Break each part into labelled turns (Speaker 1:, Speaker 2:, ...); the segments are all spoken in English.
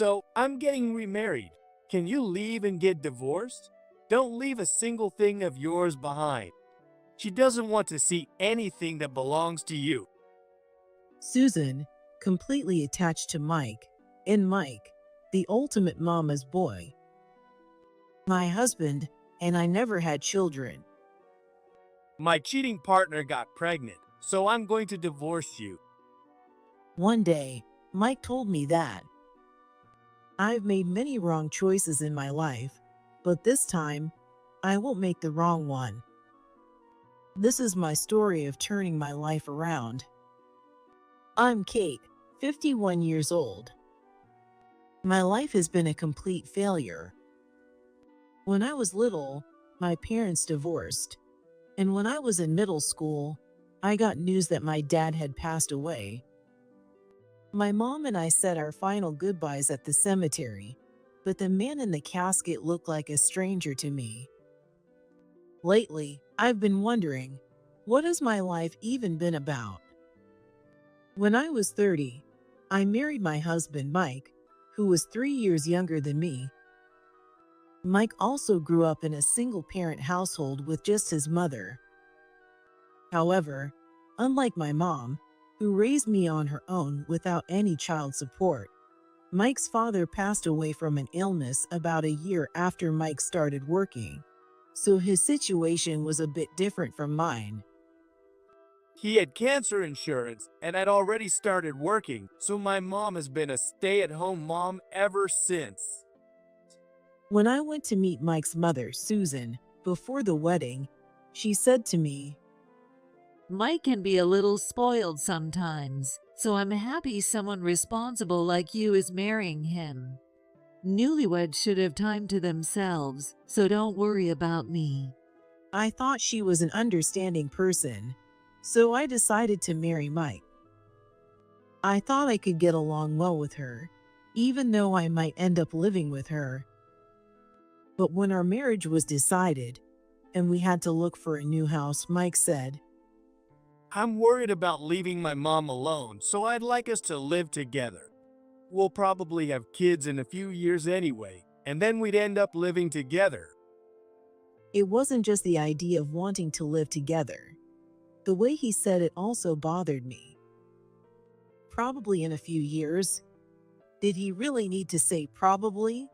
Speaker 1: So, I'm getting remarried. Can you leave and get divorced? Don't leave a single thing of yours behind. She doesn't want to see anything that belongs to you.
Speaker 2: Susan, completely attached to Mike, and Mike, the ultimate mama's boy. My husband and I never had children.
Speaker 1: My cheating partner got pregnant, so I'm going to divorce you.
Speaker 2: One day, Mike told me that I've made many wrong choices in my life, but this time, I won't make the wrong one. This is my story of turning my life around. I'm Kate, 51 years old. My life has been a complete failure. When I was little, my parents divorced, and when I was in middle school, I got news that my dad had passed away. My mom and I said our final goodbyes at the cemetery, but the man in the casket looked like a stranger to me. Lately, I've been wondering, what has my life even been about? When I was 30, I married my husband, Mike, who was 3 years younger than me. Mike also grew up in a single-parent household with just his mother. However, unlike my mom, who raised me on her own without any child support, Mike's father passed away from an illness about a year after Mike started working, so his situation was a bit different from mine.
Speaker 1: He had cancer insurance and had already started working, so my mom has been a stay-at-home mom ever since.
Speaker 2: When I went to meet Mike's mother, Susan, before the wedding, she said to me,
Speaker 3: Mike can be a little spoiled sometimes, so I'm happy someone responsible like you is marrying him. Newlyweds should have time to themselves, so don't worry about me.
Speaker 2: I thought she was an understanding person, so I decided to marry Mike. I thought I could get along well with her, even though I might end up living with her. But when our marriage was decided, and we had to look for a new house, Mike said,
Speaker 1: I'm worried about leaving my mom alone, so I'd like us to live together. We'll probably have kids in a few years anyway, and then we'd end up living together.
Speaker 2: It wasn't just the idea of wanting to live together. The way he said it also bothered me. Probably in a few years. Did he really need to say probably?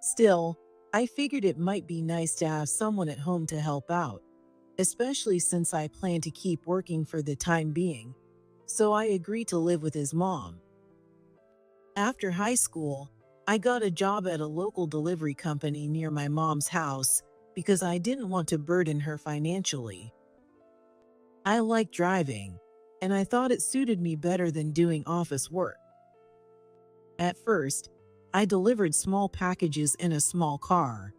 Speaker 2: Still, I figured it might be nice to have someone at home to help out, especially since I plan to keep working for the time being, so I agreed to live with his mom. After high school, I got a job at a local delivery company near my mom's house because I didn't want to burden her financially. I like driving, and I thought it suited me better than doing office work. At first, I delivered small packages in a small car,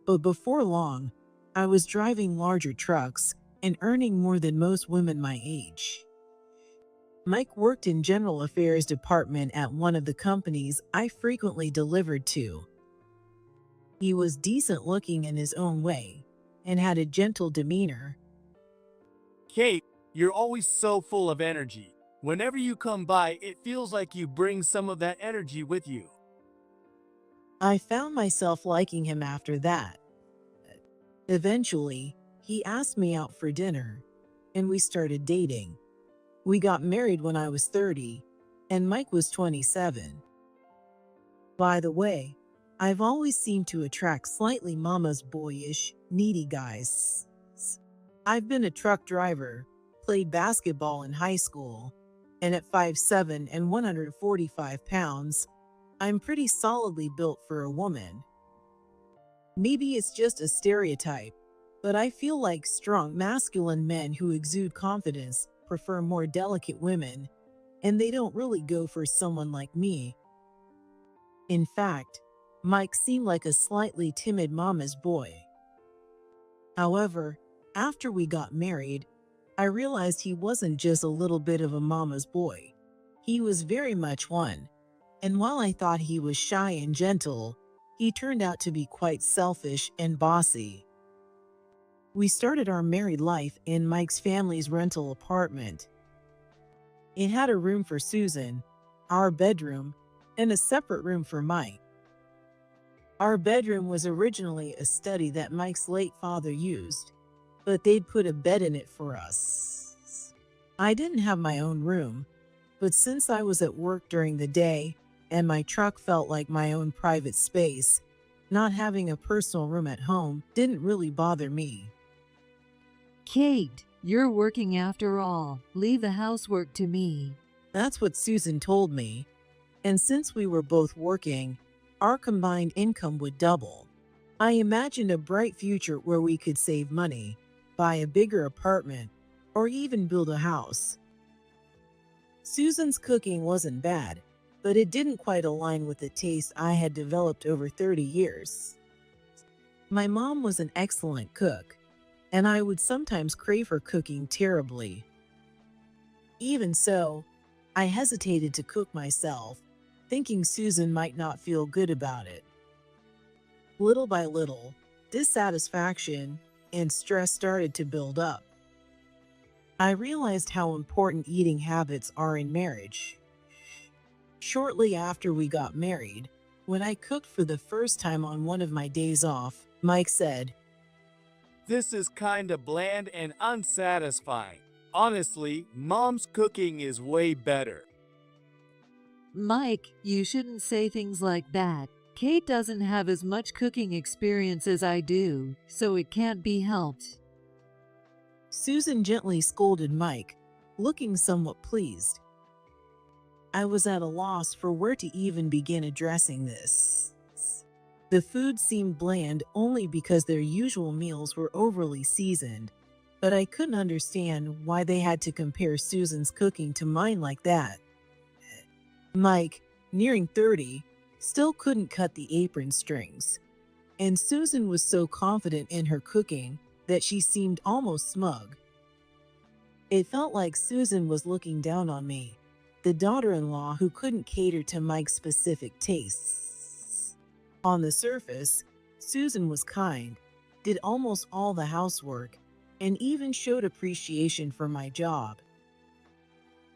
Speaker 2: but before long, I was driving larger trucks and earning more than most women my age. Mike worked in general affairs department at one of the companies I frequently delivered to. He was decent looking in his own way and had a gentle demeanor.
Speaker 1: Kate, you're always so full of energy. Whenever you come by, it feels like you bring some of that energy with you.
Speaker 2: I found myself liking him after that. Eventually, he asked me out for dinner, and we started dating. We got married when I was 30, and Mike was 27. By the way, I've always seemed to attract slightly mama's boyish, needy guys. I've been a truck driver, played basketball in high school, and at 5'7" and 145 pounds, I'm pretty solidly built for a woman. Maybe it's just a stereotype, but I feel like strong masculine men who exude confidence prefer more delicate women, and they don't really go for someone like me. In fact, Mike seemed like a slightly timid mama's boy. However, after we got married, I realized he wasn't just a little bit of a mama's boy. He was very much one. And while I thought he was shy and gentle, he turned out to be quite selfish and bossy. We started our married life in Mike's family's rental apartment. It had a room for Susan, our bedroom, and a separate room for Mike. Our bedroom was originally a study that Mike's late father used, but they'd put a bed in it for us. I didn't have my own room, but since I was at work during the day and my truck felt like my own private space, not having a personal room at home didn't really bother me.
Speaker 3: Kate, you're working after all. Leave the housework to me.
Speaker 2: That's what Susan told me, and since we were both working, our combined income would double. I imagined a bright future where we could save money, buy a bigger apartment, or even build a house. Susan's cooking wasn't bad, but it didn't quite align with the taste I had developed over 30 years. My mom was an excellent cook, and I would sometimes crave her cooking terribly. Even so, I hesitated to cook myself, thinking Susan might not feel good about it. Little by little, dissatisfaction and stress started to build up. I realized how important eating habits are in marriage. Shortly after we got married, when I cooked for the first time on one of my days off, Mike said,
Speaker 1: This is kinda bland and unsatisfying. Honestly, Mom's cooking is way better.
Speaker 3: Mike, you shouldn't say things like that. Kate doesn't have as much cooking experience as I do, so it can't be helped.
Speaker 2: Susan gently scolded Mike, looking somewhat pleased. I was at a loss for where to even begin addressing this. The food seemed bland only because their usual meals were overly seasoned, but I couldn't understand why they had to compare Susan's cooking to mine like that. Mike, nearing 30, still couldn't cut the apron strings, and Susan was so confident in her cooking that she seemed almost smug. It felt like Susan was looking down on me, the daughter-in-law who couldn't cater to Mike's specific tastes. On the surface, Susan was kind, did almost all the housework, and even showed appreciation for my job.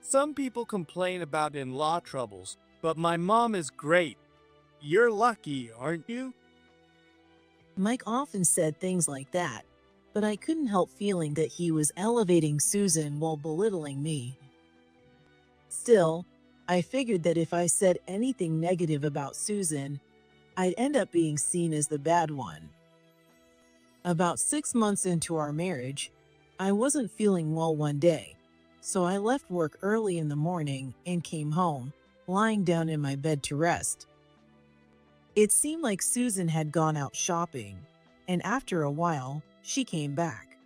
Speaker 1: Some people complain about in-law troubles, but my mom is great. You're lucky, aren't you?
Speaker 2: Mike often said things like that, but I couldn't help feeling that he was elevating Susan while belittling me. Still, I figured that if I said anything negative about Susan, I'd end up being seen as the bad one. About 6 months into our marriage, I wasn't feeling well one day, so I left work early in the morning and came home, lying down in my bed to rest. It seemed like Susan had gone out shopping, and after a while, she came back.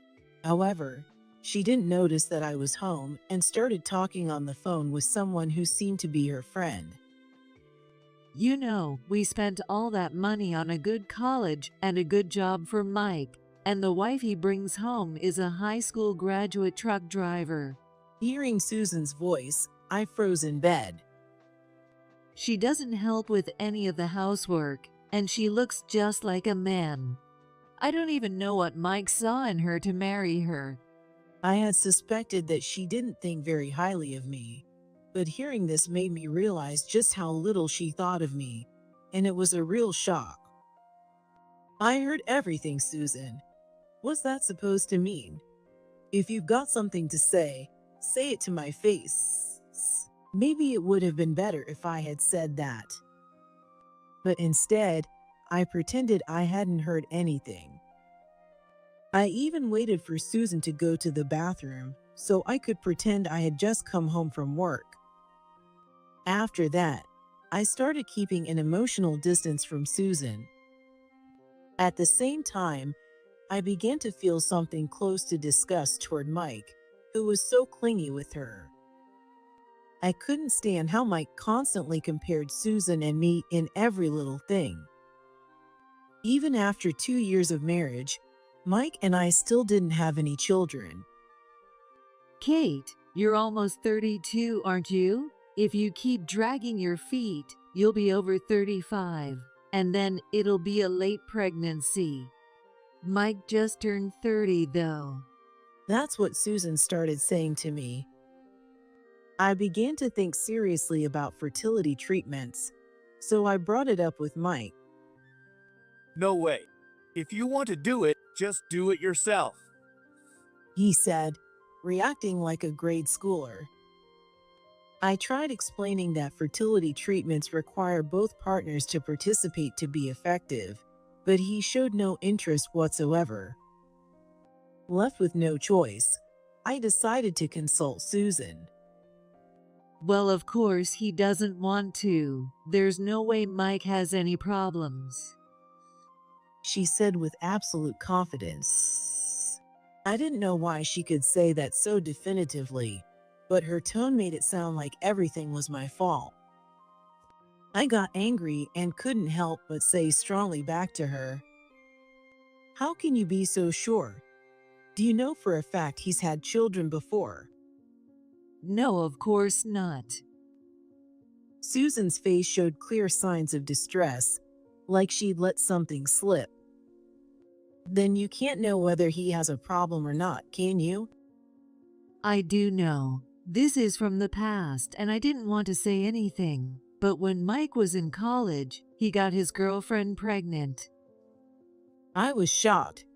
Speaker 2: However, she didn't notice that I was home and started talking on the phone with someone who seemed to be her friend.
Speaker 3: You know, we spent all that money on a good college and a good job for Mike, and the wife he brings home is a high school graduate truck driver.
Speaker 2: Hearing Susan's voice, I froze in bed.
Speaker 3: She doesn't help with any of the housework, and she looks just like a man. I don't even know what Mike saw in her to marry her.
Speaker 2: I had suspected that she didn't think very highly of me, but hearing this made me realize just how little she thought of me, and it was a real shock. I heard everything, Susan. What's that supposed to mean? If you've got something to say it to my face. Maybe it would have been better if I had said that. But instead, I pretended I hadn't heard anything. I even waited for Susan to go to the bathroom so I could pretend I had just come home from work. After that, I started keeping an emotional distance from Susan. At the same time, I began to feel something close to disgust toward Mike, who was so clingy with her. I couldn't stand how Mike constantly compared Susan and me in every little thing. Even after 2 years of marriage, Mike and I still didn't have any children.
Speaker 3: Kate, you're almost 32, aren't you? If you keep dragging your feet, you'll be over 35, and then it'll be a late pregnancy. Mike just turned 30, though.
Speaker 2: That's what Susan started saying to me. I began to think seriously about fertility treatments, So I brought it up with Mike.
Speaker 1: No way. If you want to do it, just do it yourself.
Speaker 2: He said, reacting like a grade schooler. I tried explaining that fertility treatments require both partners to participate to be effective, but he showed no interest whatsoever. Left with no choice, I decided to consult Susan.
Speaker 3: Well, of course, he doesn't want to. There's no way Mike has any problems.
Speaker 2: She said with absolute confidence. I didn't know why she could say that so definitively, but her tone made it sound like everything was my fault. I got angry and couldn't help but say strongly back to her, "How can you be so sure? Do you know for a fact he's had children before?"
Speaker 3: No, of course not.
Speaker 2: Susan's face showed clear signs of distress, like she'd let something slip. "Then you can't know whether he has a problem or not, can you?"
Speaker 3: I do know. This is from the past, and I didn't want to say anything. But when Mike was in college, he got his girlfriend pregnant.
Speaker 2: I was shocked.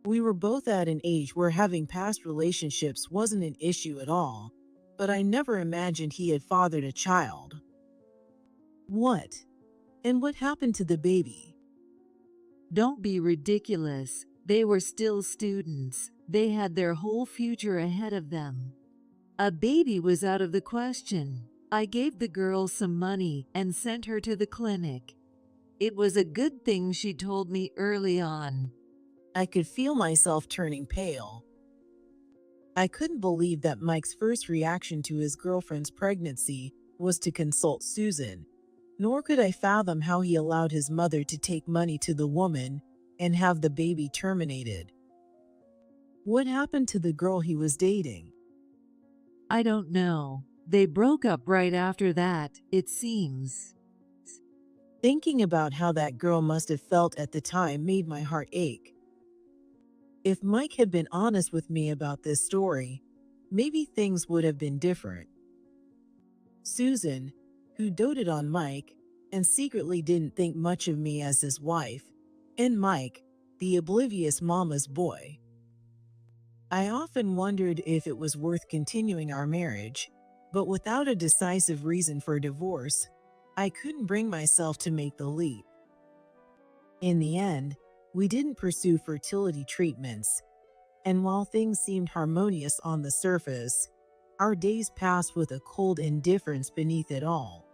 Speaker 2: We were both at an age where having past relationships wasn't an issue at all, but I never imagined he had fathered a child. What? And what happened to the baby?
Speaker 3: Don't be ridiculous. They were still students. They had their whole future ahead of them. A baby was out of the question. I gave the girl some money and sent her to the clinic. It was a good thing she told me early on.
Speaker 2: I could feel myself turning pale. I couldn't believe that Mike's first reaction to his girlfriend's pregnancy was to consult Susan, nor could I fathom how he allowed his mother to take money to the woman and have the baby terminated. What happened to the girl he was dating?
Speaker 3: I don't know. They broke up right after that, it seems.
Speaker 2: Thinking about how that girl must have felt at the time made my heart ache. If Mike had been honest with me about this story, maybe things would have been different. Susan, who doted on Mike and secretly didn't think much of me as his wife, and Mike, the oblivious mama's boy. I often wondered if it was worth continuing our marriage, but without a decisive reason for divorce, I couldn't bring myself to make the leap. In the end, we didn't pursue fertility treatments, and while things seemed harmonious on the surface, our days passed with a cold indifference beneath it all.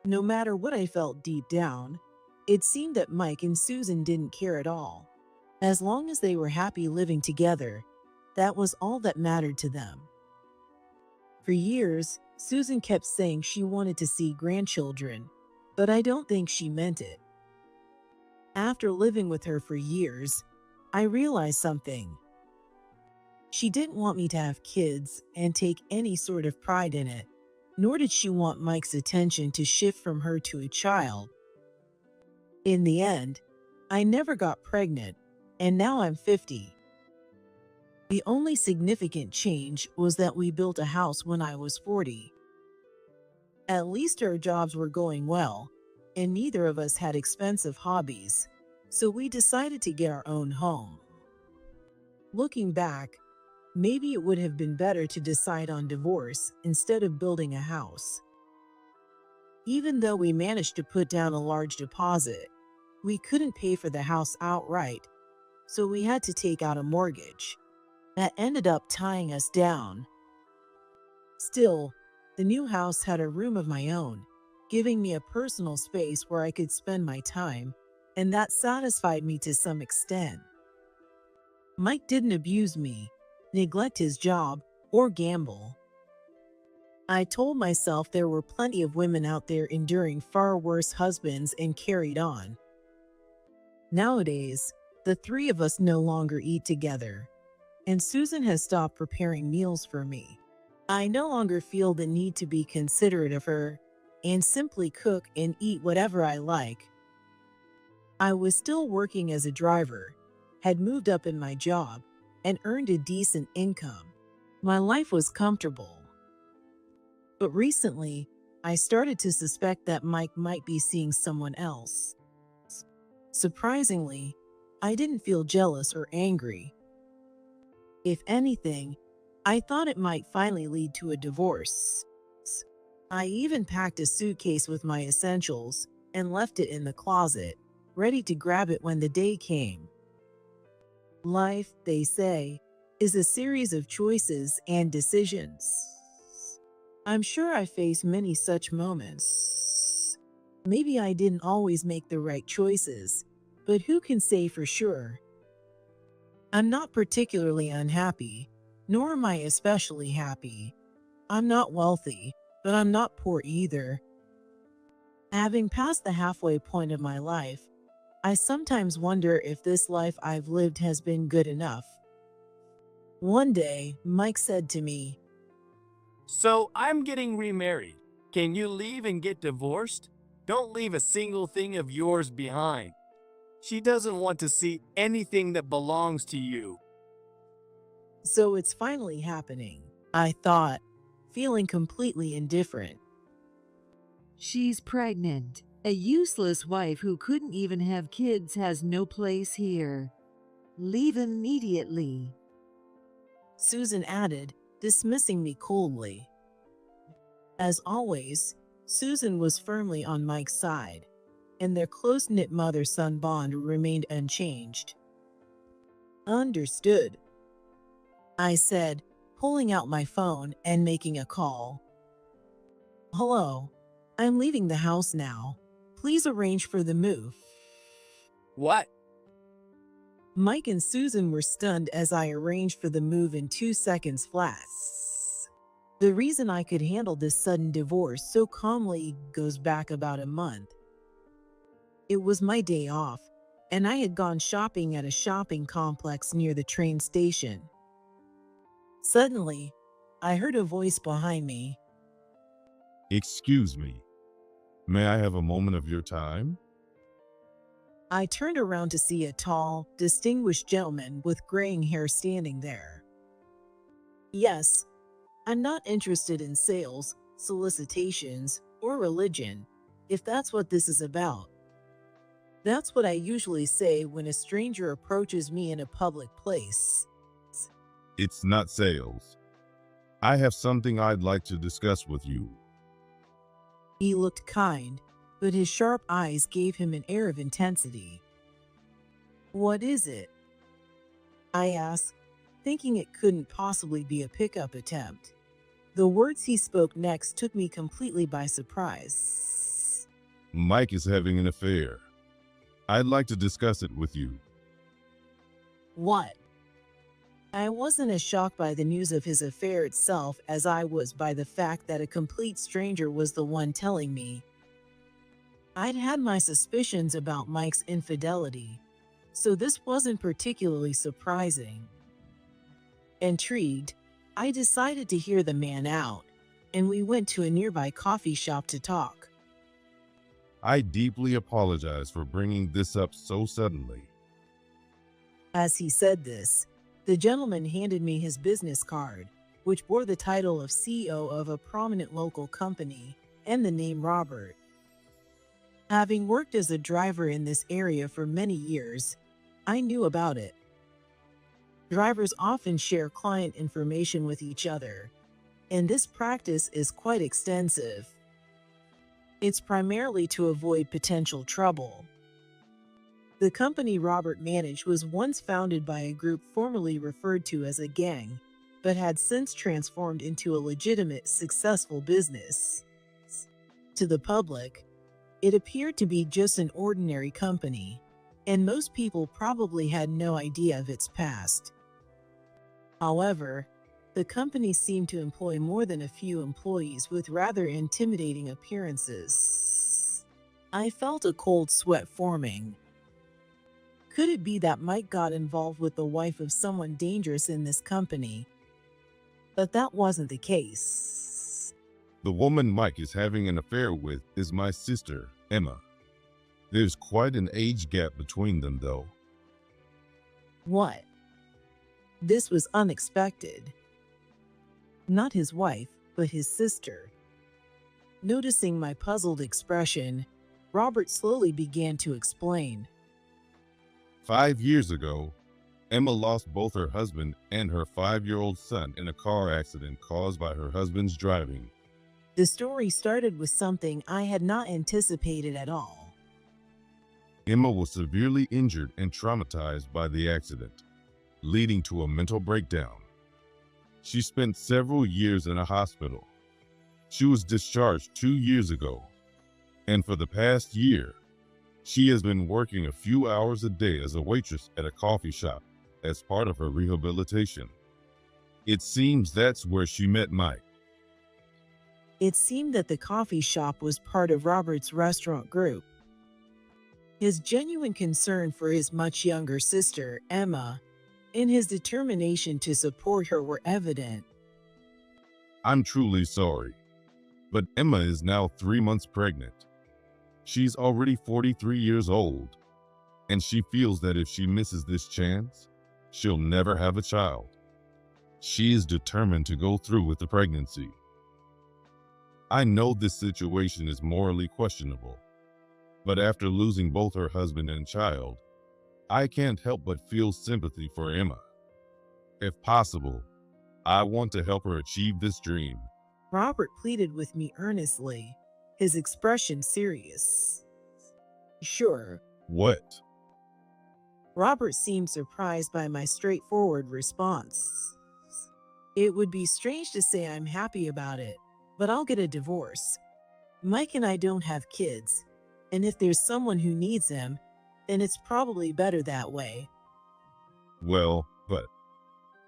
Speaker 2: No matter what I felt deep down, it seemed that Mike and Susan didn't care at all. As long as they were happy living together, that was all that mattered to them. For years, Susan kept saying she wanted to see grandchildren, but I don't think she meant it. After living with her for years, I realized something. She didn't want me to have kids and take any sort of pride in it, nor did she want Mike's attention to shift from her to a child. In the end, I never got pregnant, and now I'm 50. The only significant change was that we built a house when I was 40. At least our jobs were going well, and neither of us had expensive hobbies, so we decided to get our own home. Looking back, maybe it would have been better to decide on divorce instead of building a house. Even though we managed to put down a large deposit, we couldn't pay for the house outright, so we had to take out a mortgage. That ended up tying us down. Still, the new house had a room of my own, giving me a personal space where I could spend my time, and that satisfied me to some extent. Mike didn't abuse me, neglect his job, or gamble. I told myself there were plenty of women out there enduring far worse husbands and carried on. Nowadays, the three of us no longer eat together, and Susan has stopped preparing meals for me. I no longer feel the need to be considerate of her and simply cook and eat whatever I like. I was still working as a driver, had moved up in my job, and earned a decent income. My life was comfortable. But recently, I started to suspect that Mike might be seeing someone else. Surprisingly, I didn't feel jealous or angry. If anything, I thought it might finally lead to a divorce. I even packed a suitcase with my essentials and left it in the closet, ready to grab it when the day came. Life, they say, is a series of choices and decisions. I'm sure I faced many such moments. Maybe I didn't always make the right choices, but who can say for sure? I'm not particularly unhappy, nor am I especially happy. I'm not wealthy, but I'm not poor either. Having passed the halfway point of my life, I sometimes wonder if this life I've lived has been good enough. One day, Mike said to me,
Speaker 1: So I'm getting remarried. Can you leave and get divorced? Don't leave a single thing of yours behind. She doesn't want to see anything that belongs to you.
Speaker 2: "So it's finally happening," I thought, feeling completely indifferent.
Speaker 3: She's pregnant. A useless wife who couldn't even have kids has no place here. Leave immediately.
Speaker 2: Susan added, dismissing me coldly. As always, Susan was firmly on Mike's side, and their close-knit mother-son bond remained unchanged. "Understood," I said, pulling out my phone and making a call. "Hello, I'm leaving the house now. Please arrange for the move."
Speaker 1: What?
Speaker 2: Mike and Susan were stunned as I arranged for the move in 2 seconds flat. The reason I could handle this sudden divorce so calmly goes back about a month. It was my day off, and I had gone shopping at a shopping complex near the train station. Suddenly, I heard a voice behind me.
Speaker 4: Excuse me, may I have a moment of your time?
Speaker 2: I turned around to see a tall, distinguished gentleman with graying hair standing there. "Yes, I'm not interested in sales, solicitations, or religion, if that's what this is about." That's what I usually say when a stranger approaches me in a public place.
Speaker 4: It's not sales. I have something I'd like to discuss with you.
Speaker 2: He looked kind, but his sharp eyes gave him an air of intensity. "What is it?" I asked, thinking it couldn't possibly be a pickup attempt. The words he spoke next took me completely by surprise.
Speaker 4: Mike is having an affair. I'd like to discuss it with you.
Speaker 2: "What?" I wasn't as shocked by the news of his affair itself as I was by the fact that a complete stranger was the one telling me. I'd had my suspicions about Mike's infidelity, so this wasn't particularly surprising. Intrigued, I decided to hear the man out, and we went to a nearby coffee shop to talk.
Speaker 4: I deeply apologize for bringing this up so suddenly.
Speaker 2: As he said this, the gentleman handed me his business card, which bore the title of CEO of a prominent local company and the name Robert. Having worked as a driver in this area for many years, I knew about it. Drivers often share client information with each other, and this practice is quite extensive. It's primarily to avoid potential trouble. The company Robert managed was once founded by a group formerly referred to as a gang, but had since transformed into a legitimate, successful business. To the public, it appeared to be just an ordinary company, and most people probably had no idea of its past. However, the company seemed to employ more than a few employees with rather intimidating appearances. I felt a cold sweat forming. Could it be that Mike got involved with the wife of someone dangerous in this company? But that wasn't the case.
Speaker 4: The woman Mike is having an affair with is my sister, Emma. There's quite an age gap between them, though.
Speaker 2: What? This was unexpected. Not his wife, but his sister. Noticing my puzzled expression, Robert slowly began to explain.
Speaker 4: 5 years ago, Emma lost both her husband and her 5-year-old son in a car accident caused by her husband's driving.
Speaker 2: The story started with something I had not anticipated at all.
Speaker 4: Emma was severely injured and traumatized by the accident, leading to a mental breakdown. She spent several years in a hospital. She was discharged 2 years ago, and for the past year, she has been working a few hours a day as a waitress at a coffee shop as part of her rehabilitation. It seems that's where she met Mike.
Speaker 2: It seemed that the coffee shop was part of Robert's restaurant group. His genuine concern for his much younger sister, Emma, and his determination to support her were evident.
Speaker 4: I'm truly sorry, but Emma is now 3 months pregnant. She's already 43 years old, and she feels that if she misses this chance, she'll never have a child. She is determined to go through with the pregnancy. I know this situation is morally questionable, but after losing both her husband and child, I can't help but feel sympathy for Emma. If possible, I want to help her achieve this dream.
Speaker 2: Robert pleaded with me earnestly, his expression serious. Sure.
Speaker 4: What?
Speaker 2: Robert seemed surprised by my straightforward response. It would be strange to say I'm happy about it, but I'll get a divorce. Mike and I don't have kids, and if there's someone who needs them, then it's probably better that way.
Speaker 4: Well, but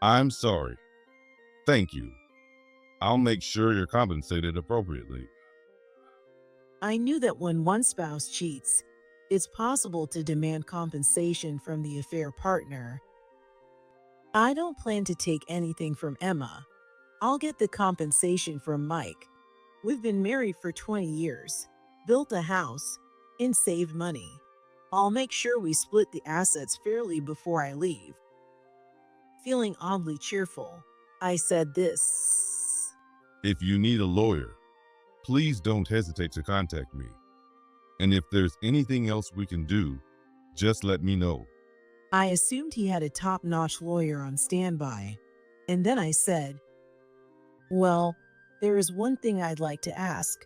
Speaker 4: I'm sorry. Thank you. I'll make sure you're compensated appropriately.
Speaker 2: I knew that when one spouse cheats, it's possible to demand compensation from the affair partner. I don't plan to take anything from Emma. I'll get the compensation from Mike. We've been married for 20 years, built a house, and saved money. I'll make sure we split the assets fairly before I leave. Feeling oddly cheerful, I said this.
Speaker 4: If you need a lawyer, please don't hesitate to contact me. And if there's anything else we can do, just let me know.
Speaker 2: I assumed he had a top-notch lawyer on standby, and then I said, well, there is one thing I'd like to ask.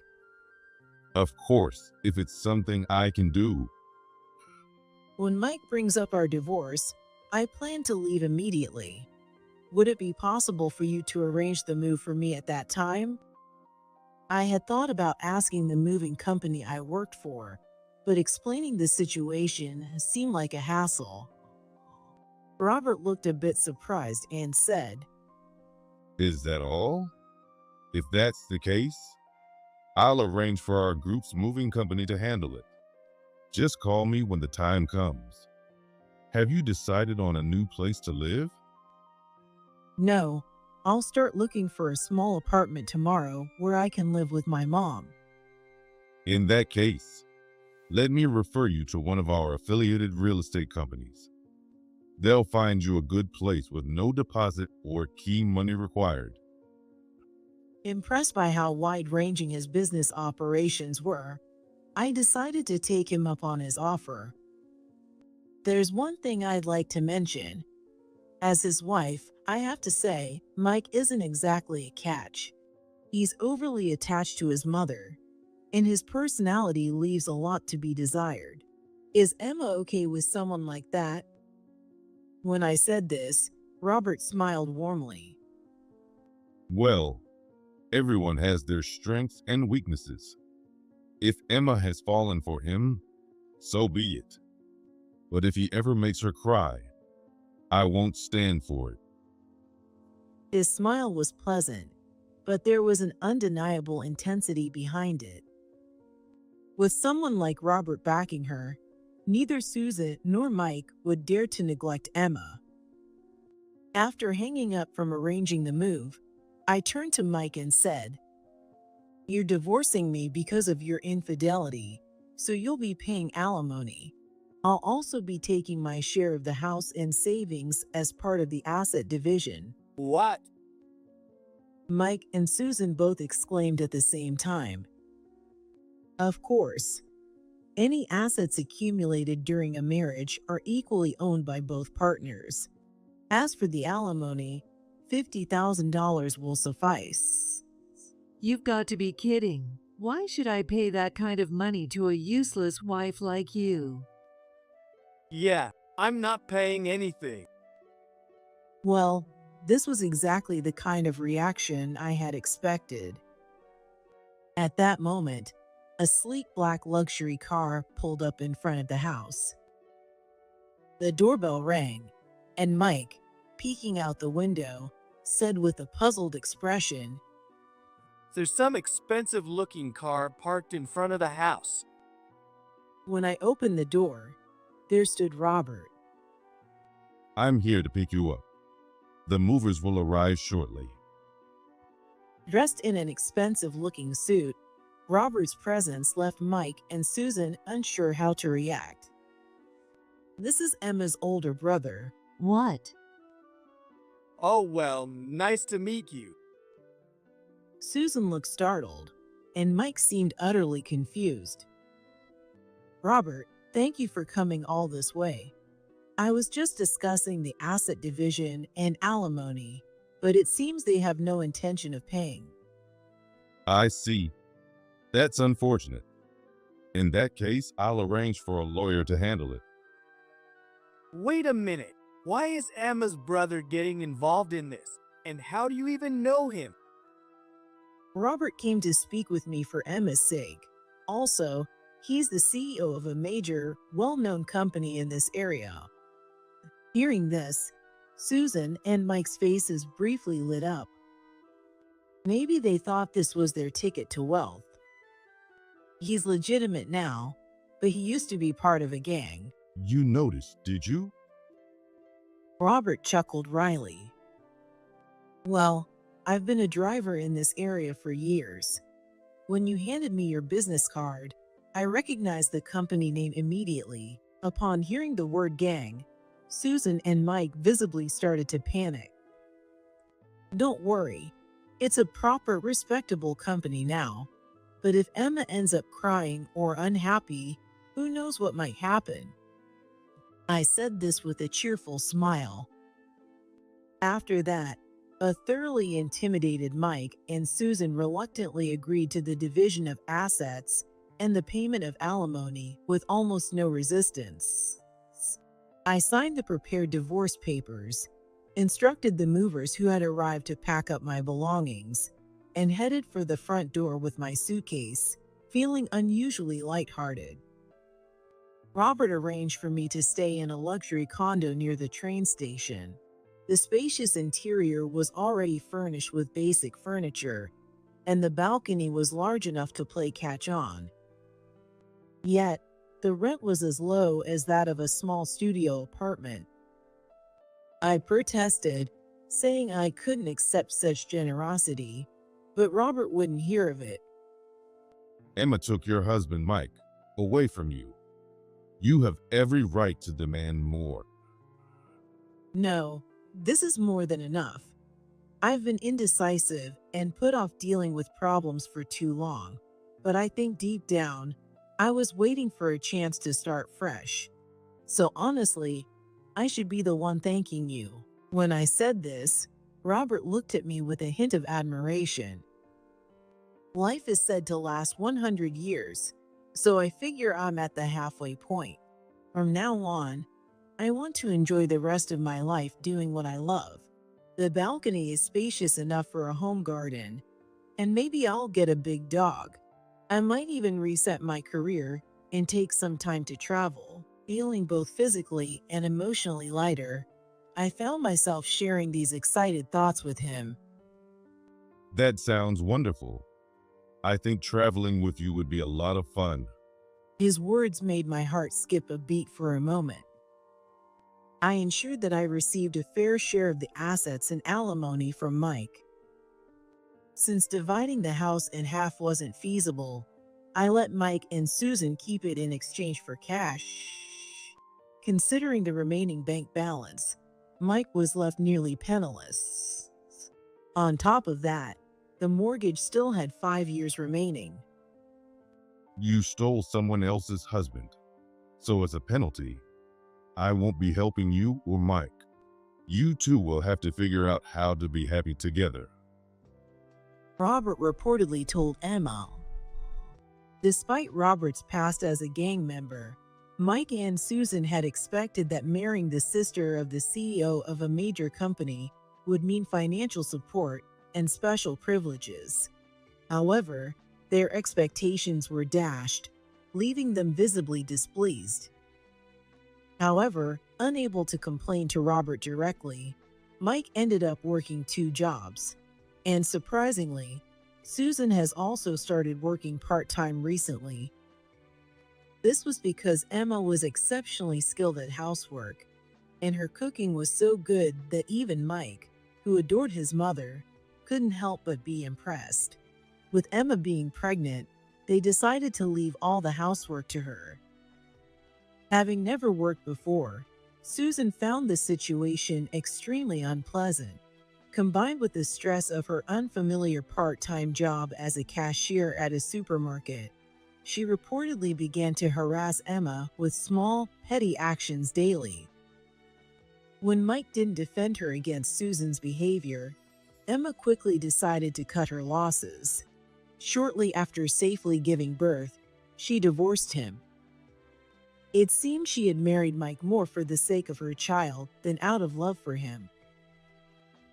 Speaker 4: Of course, if it's something I can do.
Speaker 2: When Mike brings up our divorce, I plan to leave immediately. Would it be possible for you to arrange the move for me at that time? I had thought about asking the moving company I worked for, but explaining the situation seemed like a hassle. Robert looked a bit surprised and said,
Speaker 4: Is that all? If that's the case, I'll arrange for our group's moving company to handle it. Just call me when the time comes. Have you decided on a new place to live?
Speaker 2: no, I'll start looking for a small apartment tomorrow where I can live with my mom.
Speaker 4: In that case, let me refer you to one of our affiliated real estate companies. They'll find you a good place with no deposit or key money required.
Speaker 2: Impressed by how wide-ranging his business operations were, I decided to take him up on his offer. There's one thing I'd like to mention. As his wife, I have to say, Mike isn't exactly a catch. He's overly attached to his mother, and his personality leaves a lot to be desired. Is Emma okay with someone like that? When I said this, Robert smiled warmly.
Speaker 4: Well, everyone has their strengths and weaknesses. If Emma has fallen for him, so be it. But if he ever makes her cry, I won't stand for it.
Speaker 2: His smile was pleasant, but there was an undeniable intensity behind it. With someone like Robert backing her, neither Susan nor Mike would dare to neglect Emma. After hanging up from arranging the move, I turned to Mike and said, "You're divorcing me because of your infidelity, so you'll be paying alimony. I'll also be taking my share of the house and savings as part of the asset division."
Speaker 1: What?
Speaker 2: Mike and Susan both exclaimed at the same time. Of course, any assets accumulated during a marriage are equally owned by both partners. As for the alimony, $50,000 will suffice.
Speaker 3: You've got to be kidding. Why should I pay that kind of money to a useless wife like you?
Speaker 1: Yeah, I'm not paying anything.
Speaker 2: Well, this was exactly the kind of reaction I had expected. At that moment, a sleek black luxury car pulled up in front of the house. The doorbell rang, and Mike, peeking out the window, said with a puzzled expression,
Speaker 1: There's some expensive looking car parked in front of the house.
Speaker 2: When I opened the door, there stood Robert.
Speaker 4: I'm here to pick you up. The movers will arrive shortly.
Speaker 2: Dressed in an expensive-looking suit, Robert's presence left Mike and Susan unsure how to react. This is Emma's older brother.
Speaker 3: What?
Speaker 1: Oh well, nice to meet you.
Speaker 2: Susan looked startled, and Mike seemed utterly confused. Robert, thank you for coming all this way. I was just discussing the asset division and alimony, but it seems they have no intention of paying.
Speaker 4: I see. That's unfortunate. In that case, I'll arrange for a lawyer to handle it.
Speaker 1: Wait a minute. Why is Emma's brother getting involved in this? And how do you even know him?
Speaker 2: Robert came to speak with me for Emma's sake. Also, he's the CEO of a major, well-known company in this area. Hearing this, Susan and Mike's faces briefly lit up. Maybe they thought this was their ticket to wealth. He's legitimate now, but he used to be part of a gang.
Speaker 4: You noticed, did you?
Speaker 2: Robert chuckled wryly. Well, I've been a driver in this area for years. When you handed me your business card, I recognized the company name immediately. Upon hearing the word gang, Susan and Mike visibly started to panic. Don't worry, it's a proper, respectable company now. But if Emma ends up crying or unhappy, who knows what might happen? I said this with a cheerful smile. After that, a thoroughly intimidated Mike and Susan reluctantly agreed to the division of assets and the payment of alimony with almost no resistance. I signed the prepared divorce papers, instructed the movers who had arrived to pack up my belongings, and headed for the front door with my suitcase, feeling unusually lighthearted. Robert arranged for me to stay in a luxury condo near the train station. The spacious interior was already furnished with basic furniture, and the balcony was large enough to play catch-on. Yet, the rent was as low as that of a small studio apartment. I protested, saying I couldn't accept such generosity, but Robert wouldn't hear of it.
Speaker 4: Emma took your husband, Mike, away from you. You have every right to demand more.
Speaker 2: No, this is more than enough. I've been indecisive and put off dealing with problems for too long, but I think deep down, I was waiting for a chance to start fresh. So honestly, I should be the one thanking you. When I said this, Robert looked at me with a hint of admiration. Life is said to last 100 years, so I figure I'm at the halfway point. From now on, I want to enjoy the rest of my life doing what I love. The balcony is spacious enough for a home garden, and maybe I'll get a big dog. I might even reset my career and take some time to travel. Feeling both physically and emotionally lighter, I found myself sharing these excited thoughts with him.
Speaker 4: That sounds wonderful. I think traveling with you would be a lot of fun.
Speaker 2: His words made my heart skip a beat for a moment. I ensured that I received a fair share of the assets and alimony from Mike. Since dividing the house in half wasn't feasible, I let Mike and Susan keep it in exchange for cash. Considering the remaining bank balance, Mike was left nearly penniless. On top of that, the mortgage still had 5 years remaining.
Speaker 4: You stole someone else's husband. So as a penalty, I won't be helping you or Mike. You two will have to figure out how to be happy together.
Speaker 2: Robert reportedly told Emma. Despite Robert's past as a gang member, Mike and Susan had expected that marrying the sister of the CEO of a major company would mean financial support and special privileges. However, their expectations were dashed, leaving them visibly displeased. However, unable to complain to Robert directly, Mike ended up working 2 jobs. And surprisingly, Susan has also started working part-time recently. This was because Emma was exceptionally skilled at housework, and her cooking was so good that even Mike, who adored his mother, couldn't help but be impressed. With Emma being pregnant, they decided to leave all the housework to her. Having never worked before, Susan found the situation extremely unpleasant. Combined with the stress of her unfamiliar part-time job as a cashier at a supermarket, she reportedly began to harass Emma with small, petty actions daily. When Mike didn't defend her against Susan's behavior, Emma quickly decided to cut her losses. Shortly after safely giving birth, she divorced him. It seemed she had married Mike more for the sake of her child than out of love for him.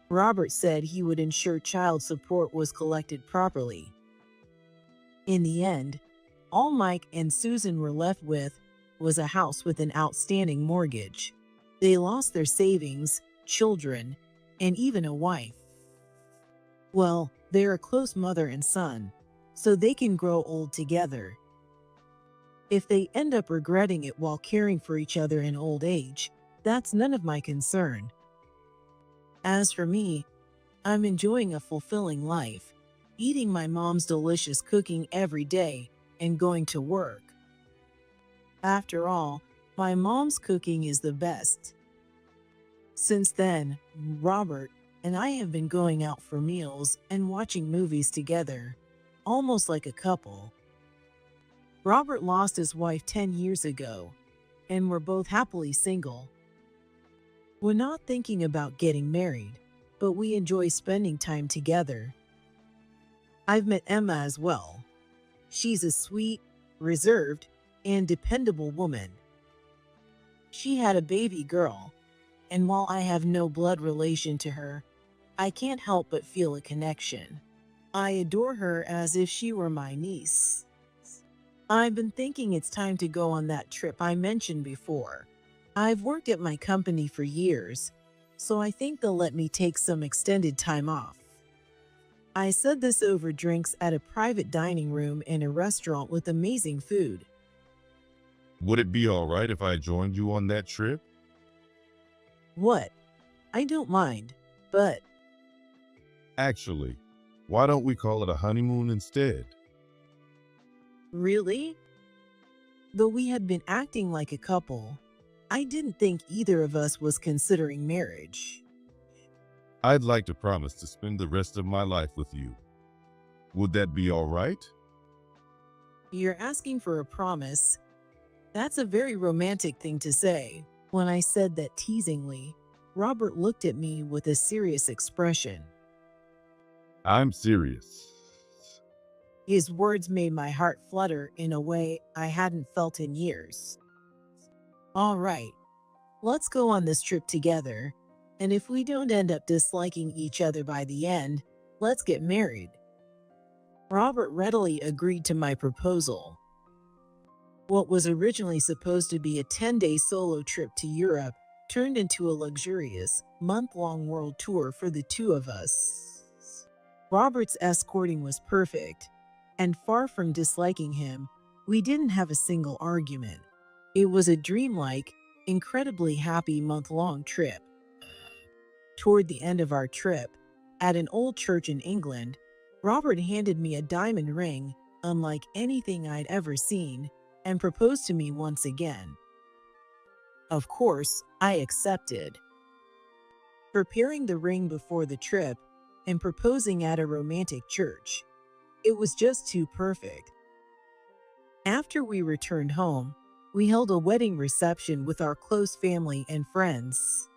Speaker 2: Robert said he would ensure child support was collected properly. In the end, all Mike and Susan were left with was a house with an outstanding mortgage. They lost their savings, children, and even a wife. Well, they're a close mother and son, so they can grow old together. If they end up regretting it while caring for each other in old age, that's none of my concern. As for me, I'm enjoying a fulfilling life, eating my mom's delicious cooking every day and going to work. After all, my mom's cooking is the best. Since then, Robert and I have been going out for meals and watching movies together, almost like a couple. Robert lost his wife 10 years ago, and we're both happily single. We're not thinking about getting married, but we enjoy spending time together. I've met Emma as well. She's a sweet, reserved, and dependable woman. She had a baby girl, and while I have no blood relation to her, I can't help but feel a connection. I adore her as if she were my niece. I've been thinking it's time to go on that trip I mentioned before. I've worked at my company for years, so I think they'll let me take some extended time off. I said this over drinks at a private dining room in a restaurant with amazing food.
Speaker 4: Would it be all right if I joined you on that trip?
Speaker 2: What? I don't mind, but
Speaker 4: Actually, why don't we call it a honeymoon instead?
Speaker 2: really? Though we had been acting like a couple, I didn't think either of us was considering marriage.
Speaker 4: I'd like to promise to spend the rest of my life with you. Would that be all right?
Speaker 2: You're asking for a promise. That's a very romantic thing to say. When I said that teasingly, Robert looked at me with a serious expression.
Speaker 4: I'm serious.
Speaker 2: His words made my heart flutter in a way I hadn't felt in years. All right, let's go on this trip together, and if we don't end up disliking each other by the end, let's get married. Robert readily agreed to my proposal. What was originally supposed to be a 10-day solo trip to Europe turned into a luxurious, month-long world tour for the two of us. Robert's escorting was perfect, and far from disliking him, we didn't have a single argument. It was a dreamlike, incredibly happy month-long trip. Toward the end of our trip, at an old church in England, Robert handed me a diamond ring unlike anything I'd ever seen and proposed to me once again. Of course, I accepted. Preparing the ring before the trip and proposing at a romantic church, it was just too perfect. After we returned home, we held a wedding reception with our close family and friends.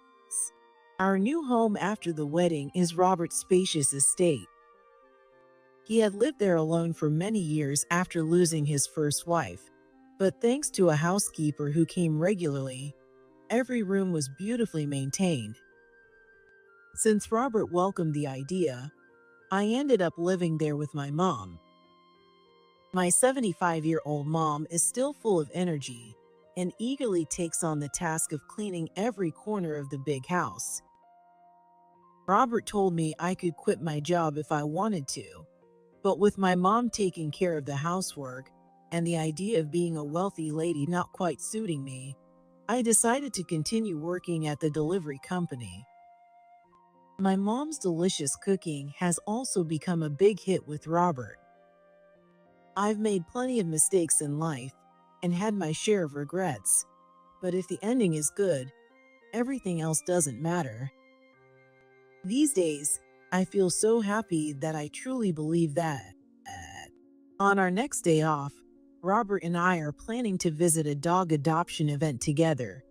Speaker 2: Our new home after the wedding is Robert's spacious estate. He had lived there alone for many years after losing his first wife, but thanks to a housekeeper who came regularly, every room was beautifully maintained. Since Robert welcomed the idea, I ended up living there with my mom. My 75-year-old mom is still full of energy and eagerly takes on the task of cleaning every corner of the big house. Robert told me I could quit my job if I wanted to, but with my mom taking care of the housework and the idea of being a wealthy lady not quite suiting me, I decided to continue working at the delivery company. My mom's delicious cooking has also become a big hit with Robert. I've made plenty of mistakes in life and had my share of regrets, but if the ending is good, everything else doesn't matter. These days, I feel so happy that I truly believe that. On our next day off, Robert and I are planning to visit a dog adoption event together.